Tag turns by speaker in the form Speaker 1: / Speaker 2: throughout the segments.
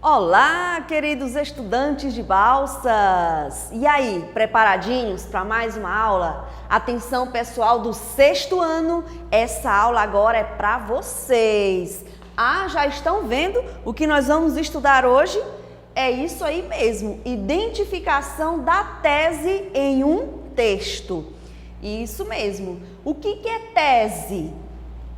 Speaker 1: Olá, queridos estudantes de Balsas! E aí, preparadinhos para mais uma aula? Atenção, pessoal do sexto ano, essa aula agora é para vocês. Já estão vendo o que nós vamos estudar hoje? É isso aí mesmo, identificação da tese em um texto. Isso mesmo. O que é tese?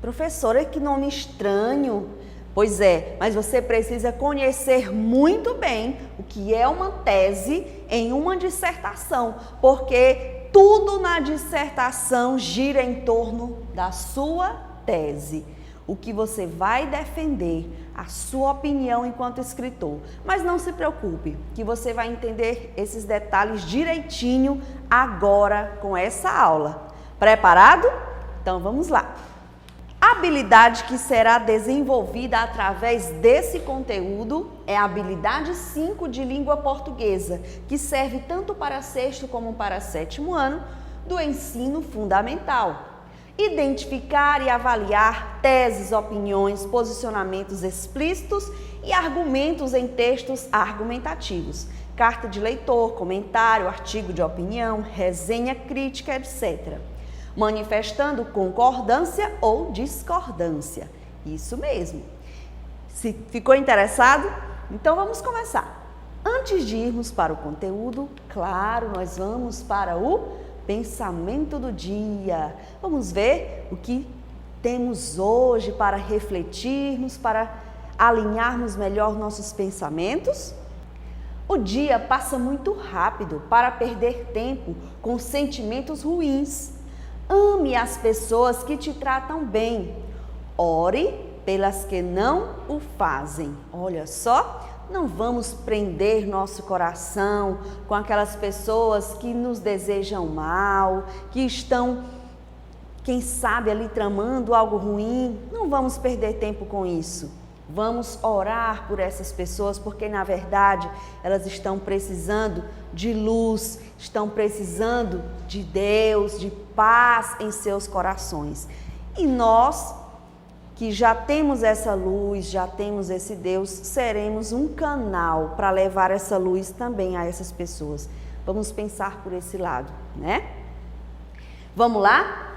Speaker 1: Professora, que nome estranho! Pois é, mas você precisa conhecer muito bem o que é uma tese em uma dissertação, porque tudo na dissertação gira em torno da sua tese. O que você vai defender, a sua opinião enquanto escritor. Mas não se preocupe, que você vai entender esses detalhes direitinho agora com essa aula. Preparado? Então vamos lá! A habilidade que será desenvolvida através desse conteúdo é a habilidade 5 de língua portuguesa, que serve tanto para sexto como para sétimo ano do ensino fundamental. Identificar e avaliar teses, opiniões, posicionamentos explícitos e argumentos em textos argumentativos, carta de leitor, comentário, artigo de opinião, resenha crítica, etc., manifestando concordância ou discordância. Isso mesmo. Se ficou interessado? Então vamos começar. Antes de irmos para o conteúdo, claro, nós vamos para o pensamento do dia. Vamos ver o que temos hoje para refletirmos, para alinharmos melhor nossos pensamentos. O dia passa muito rápido para perder tempo com sentimentos ruins. Ame as pessoas que te tratam bem. Ore pelas que não o fazem. Olha só, não vamos prender nosso coração com aquelas pessoas que nos desejam mal, que estão, quem sabe, ali tramando algo ruim. Não vamos perder tempo com isso. Vamos orar por essas pessoas, porque na verdade elas estão precisando de luz, estão precisando de Deus, de paz em seus corações. E nós, que já temos essa luz, já temos esse Deus, seremos um canal para levar essa luz também a essas pessoas. Vamos pensar por esse lado, né? Vamos lá?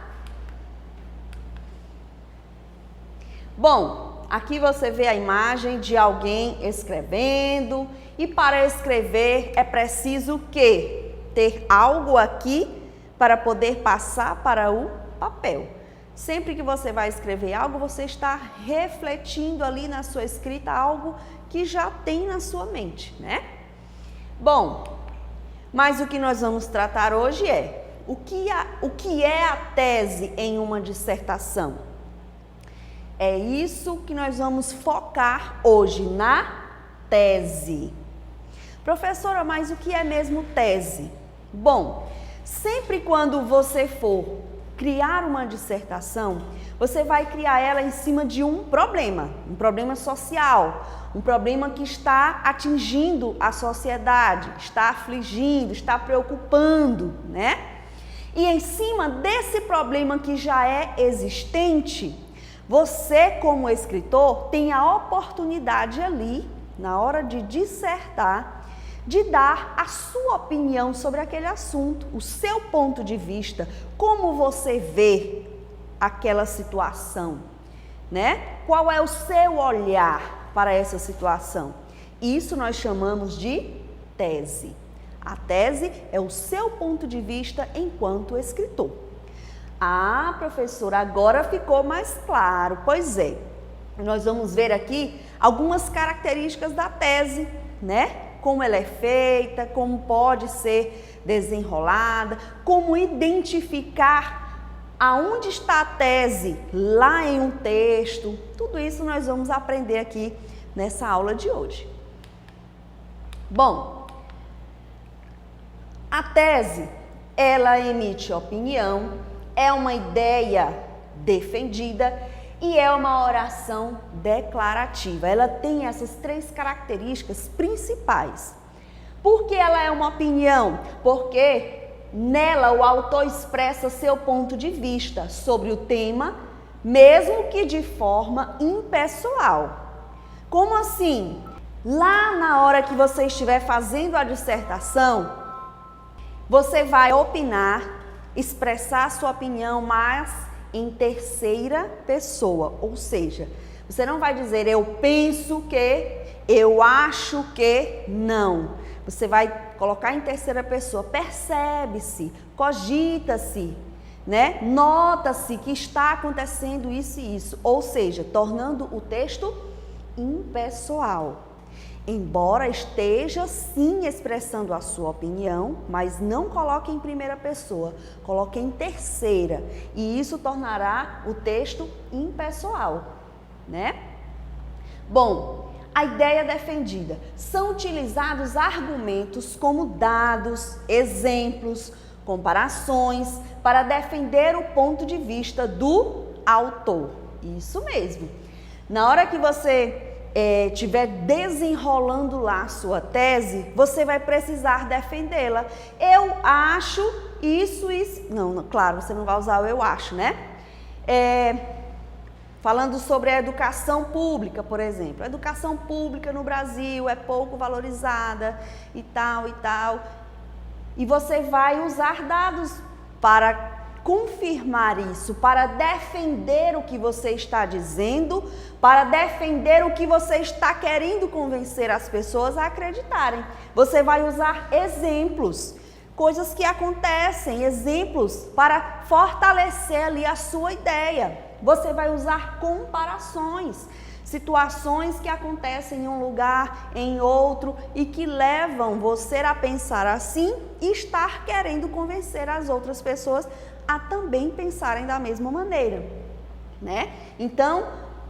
Speaker 1: Bom, aqui você vê a imagem de alguém escrevendo, e para escrever é preciso que ter algo aqui para poder passar para o papel. Sempre que você vai escrever algo, você está refletindo ali na sua escrita algo que já tem na sua mente, né? Bom, mas o que nós vamos tratar hoje é o que é a tese em uma dissertação. É isso que nós vamos focar hoje, na tese. Professora, mas o que é mesmo tese? Bom, sempre quando você for criar uma dissertação, você vai criar ela em cima de um problema social, um problema que está atingindo a sociedade, está afligindo, está preocupando, né? E em cima desse problema que já é existente, você, como escritor, tem a oportunidade ali, na hora de dissertar, de dar a sua opinião sobre aquele assunto, o seu ponto de vista, como você vê aquela situação, né? Qual é o seu olhar para essa situação? Isso nós chamamos de tese. A tese é o seu ponto de vista enquanto escritor. Professora, agora ficou mais claro. Pois é, nós vamos ver aqui algumas características da tese, né? Como ela é feita, como pode ser desenrolada, como identificar aonde está a tese lá em um texto. Tudo isso nós vamos aprender aqui nessa aula de hoje. Bom, a tese, ela emite opinião, é uma ideia defendida e é uma oração declarativa. Ela tem essas três características principais. Por que ela é uma opinião? Porque nela o autor expressa seu ponto de vista sobre o tema, mesmo que de forma impessoal. Como assim? Lá na hora que você estiver fazendo a dissertação, você vai opinar, expressar a sua opinião, mas em terceira pessoa, ou seja, você não vai dizer eu penso que, eu acho que, não. Você vai colocar em terceira pessoa, percebe-se, cogita-se, né? Nota-se que está acontecendo isso e isso, ou seja, tornando o texto impessoal. Embora esteja sim expressando a sua opinião, mas não coloque em primeira pessoa, coloque em terceira, e isso tornará o texto impessoal, né? Bom, a ideia defendida. São utilizados argumentos como dados, exemplos, comparações, para defender o ponto de vista do autor. Isso mesmo. Na hora que você estiver desenrolando lá a sua tese, você vai precisar defendê-la. Eu acho isso. Não, claro, você não vai usar o eu acho, né? Falando sobre a educação pública, por exemplo. A educação pública no Brasil é pouco valorizada e tal e tal. E você vai usar dados para confirmar isso, para defender o que você está dizendo, para defender o que você está querendo convencer as pessoas a acreditarem. Você vai usar exemplos, coisas que acontecem, exemplos para fortalecer ali a sua ideia. Você vai usar comparações, situações que acontecem em um lugar, em outro e que levam você a pensar assim e estar querendo convencer as outras pessoas a também pensarem da mesma maneira, né? Então,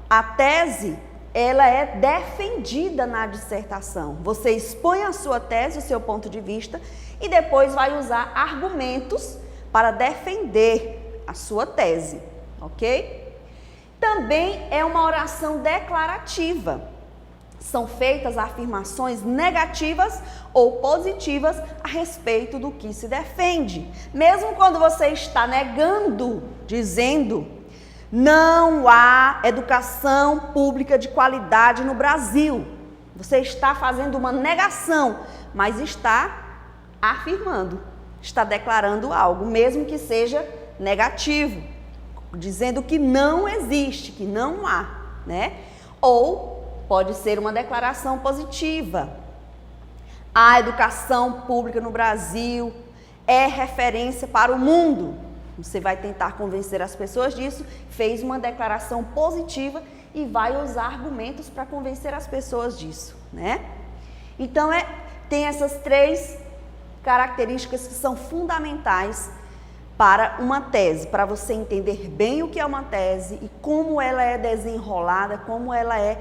Speaker 1: a tese, ela é defendida na dissertação. Você expõe a sua tese, o seu ponto de vista, e depois vai usar argumentos para defender a sua tese, ok? Também é uma oração declarativa. São feitas afirmações negativas ou positivas a respeito do que se defende. Mesmo quando você está negando, dizendo, não há educação pública de qualidade no Brasil. Você está fazendo uma negação, mas está afirmando, está declarando algo, mesmo que seja negativo, dizendo que não existe, que não há, né? Ou pode ser uma declaração positiva. A educação pública no Brasil é referência para o mundo. Você vai tentar convencer as pessoas disso, fez uma declaração positiva e vai usar argumentos para convencer as pessoas disso, né? Então, tem essas três características que são fundamentais para uma tese, para você entender bem o que é uma tese e como ela é desenrolada, como ela é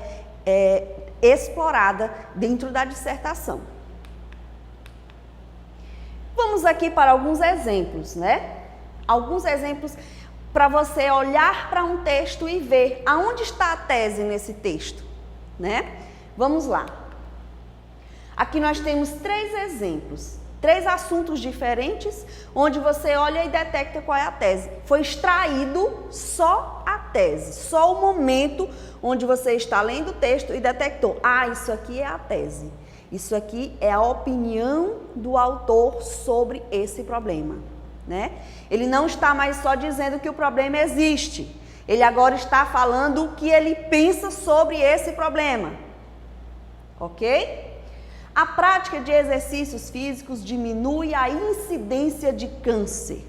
Speaker 1: explorada dentro da dissertação. Vamos aqui para alguns exemplos, né? Alguns exemplos para você olhar para um texto e ver aonde está a tese nesse texto, né? Vamos lá. Aqui nós temos 3 exemplos, 3 assuntos diferentes, onde você olha e detecta qual é a tese. Foi extraído só a tese, só o momento onde você está lendo o texto e detectou, isso aqui é a tese. Isso aqui é a opinião do autor sobre esse problema, né? Ele não está mais só dizendo que o problema existe. Ele agora está falando o que ele pensa sobre esse problema. Ok? A prática de exercícios físicos diminui a incidência de câncer.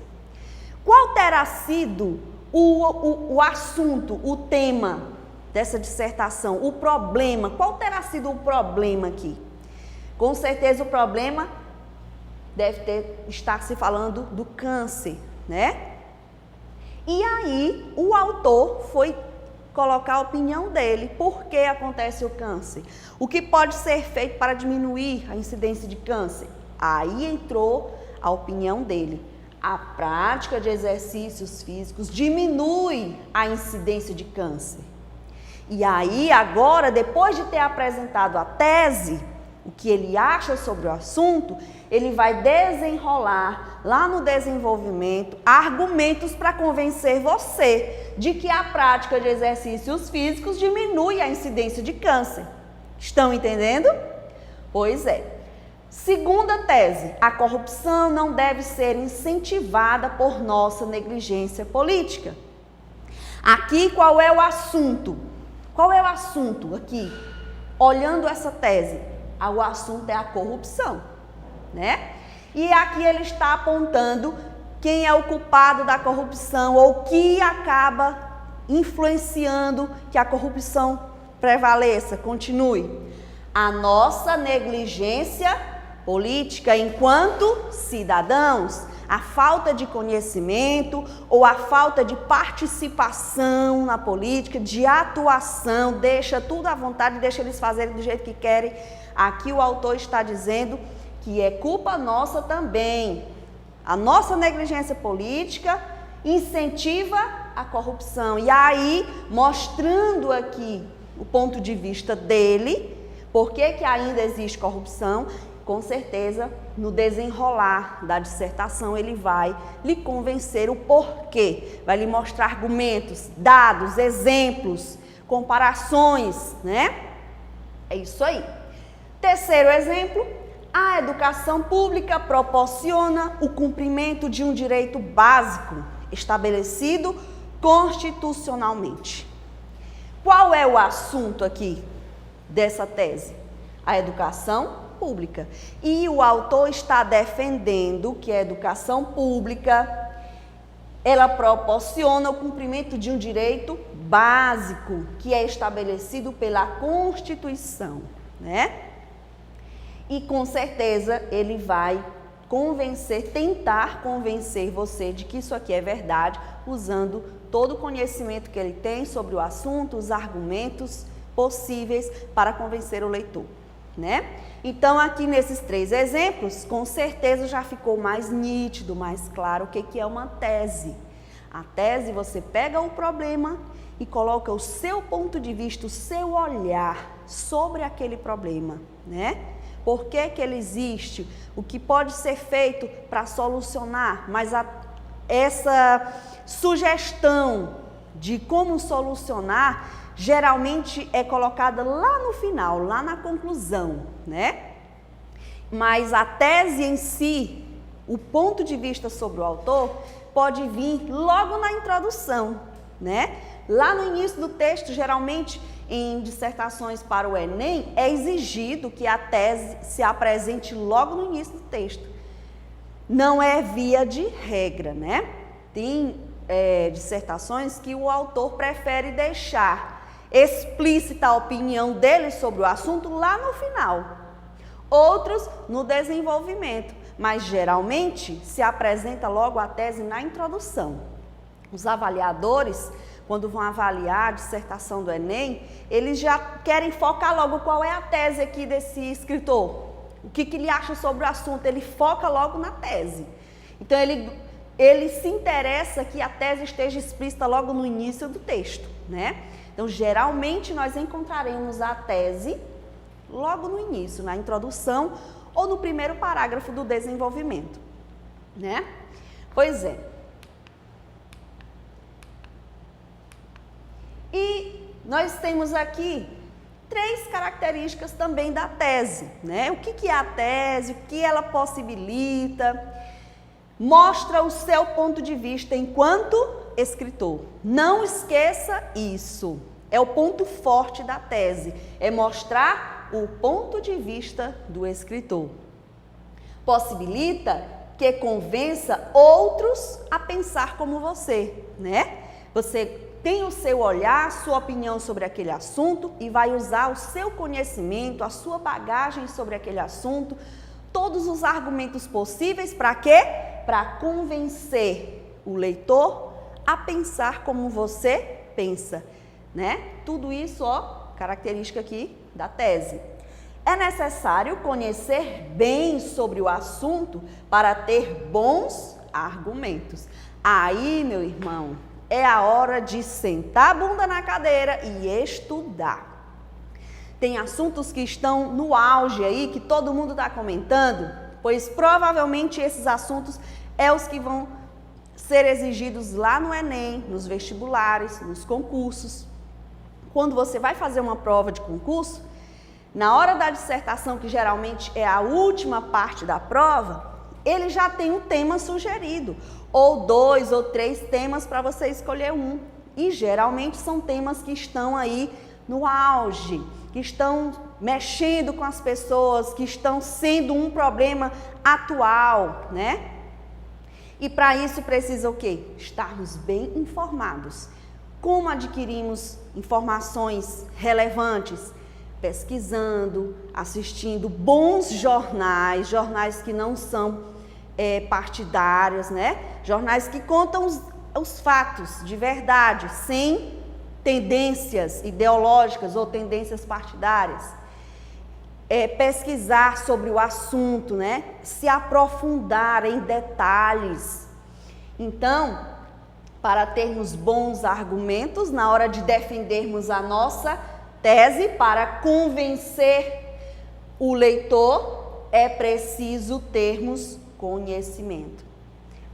Speaker 1: Qual terá sido o assunto, o tema dessa dissertação, o problema? Qual terá sido o problema aqui? Com certeza o problema deve estar se falando do câncer, né? E aí o autor foi colocar a opinião dele. Por que acontece o câncer? O que pode ser feito para diminuir a incidência de câncer? Aí entrou a opinião dele. A prática de exercícios físicos diminui a incidência de câncer. E aí agora, depois de ter apresentado a tese, o que ele acha sobre o assunto, ele vai desenrolar lá no desenvolvimento argumentos para convencer você de que a prática de exercícios físicos diminui a incidência de câncer, Estão entendendo? Pois é. Segunda tese, a corrupção não deve ser incentivada por nossa negligência política. Aqui, qual é o assunto? Qual é o assunto aqui? Olhando essa tese, o assunto é a corrupção, né? E aqui ele está apontando quem é o culpado da corrupção ou que acaba influenciando que a corrupção prevaleça, continue. A nossa negligência política enquanto cidadãos, a falta de conhecimento ou a falta de participação na política, de atuação, deixa tudo à vontade, deixa eles fazerem do jeito que querem. Aqui o autor está dizendo que é culpa nossa também. A nossa negligência política incentiva a corrupção. E aí, mostrando aqui o ponto de vista dele, por que ainda existe corrupção, com certeza, no desenrolar da dissertação, ele vai lhe convencer o porquê, vai lhe mostrar argumentos, dados, exemplos, comparações, né? É isso aí. Terceiro exemplo, a educação pública proporciona o cumprimento de um direito básico estabelecido constitucionalmente. Qual é o assunto aqui dessa tese? A educação pública. E o autor está defendendo que a educação pública, ela proporciona o cumprimento de um direito básico que é estabelecido pela Constituição, né? E com certeza ele vai tentar convencer você de que isso aqui é verdade, usando todo o conhecimento que ele tem sobre o assunto, os argumentos possíveis para convencer o leitor, né? Então, aqui nesses três exemplos, com certeza já ficou mais nítido, mais claro o que é uma tese. A tese, você pega o problema e coloca o seu ponto de vista, o seu olhar sobre aquele problema, né? Por que ele existe? O que pode ser feito para solucionar? Mas essa sugestão de como solucionar geralmente é colocada lá no final, lá na conclusão, né? Mas a tese em si, o ponto de vista sobre o autor, pode vir logo na introdução, né? Lá no início do texto, geralmente em dissertações para o Enem, é exigido que a tese se apresente logo no início do texto. Não é via de regra, né? Tem dissertações que o autor prefere deixar explícita a opinião dele sobre o assunto lá no final. Outros no desenvolvimento, mas geralmente se apresenta logo a tese na introdução. Os avaliadores, quando vão avaliar a dissertação do Enem, eles já querem focar logo qual é a tese aqui desse escritor. O que ele acha sobre o assunto, ele foca logo na tese. Então ele se interessa que a tese esteja explícita logo no início do texto, né? Então, geralmente, nós encontraremos a tese logo no início, na introdução ou no primeiro parágrafo do desenvolvimento, né? Pois é. E nós temos aqui três características também da tese, né? O que é a tese, o que ela possibilita, mostra o seu ponto de vista enquanto escritor. Não esqueça isso. É o ponto forte da tese, é mostrar o ponto de vista do escritor. Possibilita que convença outros a pensar como você, né? Você tem o seu olhar, sua opinião sobre aquele assunto e vai usar o seu conhecimento, a sua bagagem sobre aquele assunto, todos os argumentos possíveis para quê? Para convencer o leitor a pensar como você pensa, né? Tudo isso, ó, característica aqui da tese. É necessário conhecer bem sobre o assunto para ter bons argumentos. Aí, meu irmão, é a hora de sentar a bunda na cadeira e estudar. Tem assuntos que estão no auge aí, que todo mundo está comentando, pois provavelmente esses assuntos é os que vão ser exigidos lá no Enem, nos vestibulares, nos concursos. Quando você vai fazer uma prova de concurso, Na hora da dissertação, que geralmente é a última parte da prova, ele já tem um tema sugerido, ou 2 ou 3 temas para você escolher um. E geralmente são temas que estão aí no auge, que estão mexendo com as pessoas, que estão sendo um problema atual, né? E para isso precisa o quê? Estarmos bem informados. Como adquirimos informações relevantes? Pesquisando, assistindo bons jornais, jornais que não são partidários, né? Jornais que contam os fatos de verdade, sem tendências ideológicas ou tendências partidárias. Pesquisar sobre o assunto, né? Se aprofundar em detalhes. Então, para termos bons argumentos na hora de defendermos a nossa tese, para convencer o leitor, é preciso termos conhecimento.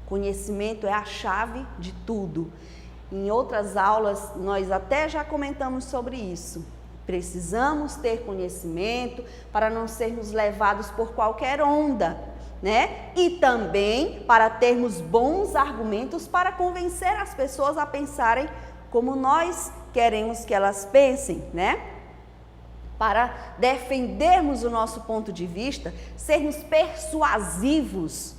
Speaker 1: Conhecimento é a chave de tudo. Em outras aulas, nós até já comentamos sobre isso. Precisamos ter conhecimento para não sermos levados por qualquer onda, né? E também para termos bons argumentos para convencer as pessoas a pensarem como nós queremos que elas pensem, né? Para defendermos o nosso ponto de vista, sermos persuasivos.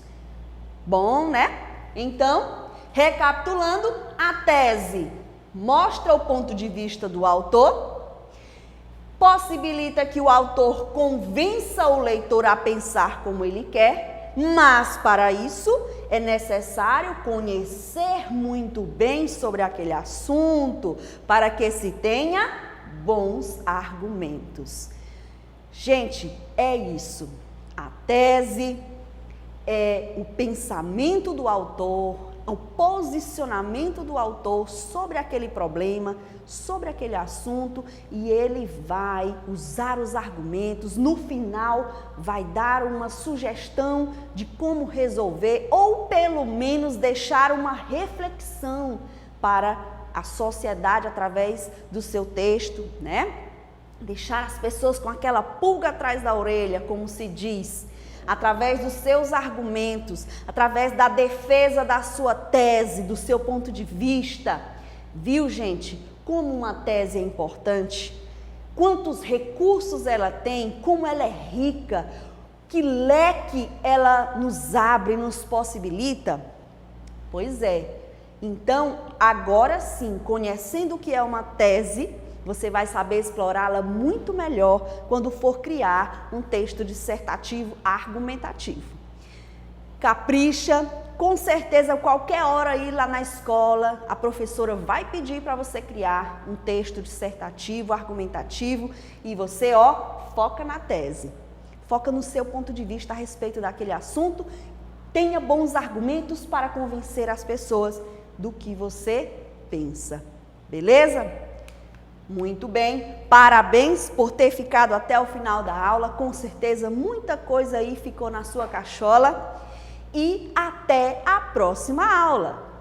Speaker 1: Bom, né? Então, recapitulando, a tese mostra o ponto de vista do autor, possibilita que o autor convença o leitor a pensar como ele quer, mas para isso é necessário conhecer muito bem sobre aquele assunto para que se tenha bons argumentos. Gente, é isso. A tese é o pensamento do autor, o posicionamento do autor sobre aquele problema, sobre aquele assunto, e ele vai usar os argumentos, no final vai dar uma sugestão de como resolver, ou pelo menos deixar uma reflexão para a sociedade através do seu texto, né? Deixar as pessoas com aquela pulga atrás da orelha, como se diz, através dos seus argumentos, através da defesa da sua tese, do seu ponto de vista. Viu, gente, como uma tese é importante? Quantos recursos ela tem, como ela é rica, que leque ela nos abre, nos possibilita? Pois é. Então, agora sim, conhecendo o que é uma tese, você vai saber explorá-la muito melhor quando for criar um texto dissertativo argumentativo. Capricha, com certeza, qualquer hora aí lá na escola, a professora vai pedir para você criar um texto dissertativo, argumentativo, e você, foca na tese. Foca no seu ponto de vista a respeito daquele assunto, tenha bons argumentos para convencer as pessoas do que você pensa. Beleza? Muito bem, parabéns por ter ficado até o final da aula, com certeza muita coisa aí ficou na sua cachola e até a próxima aula!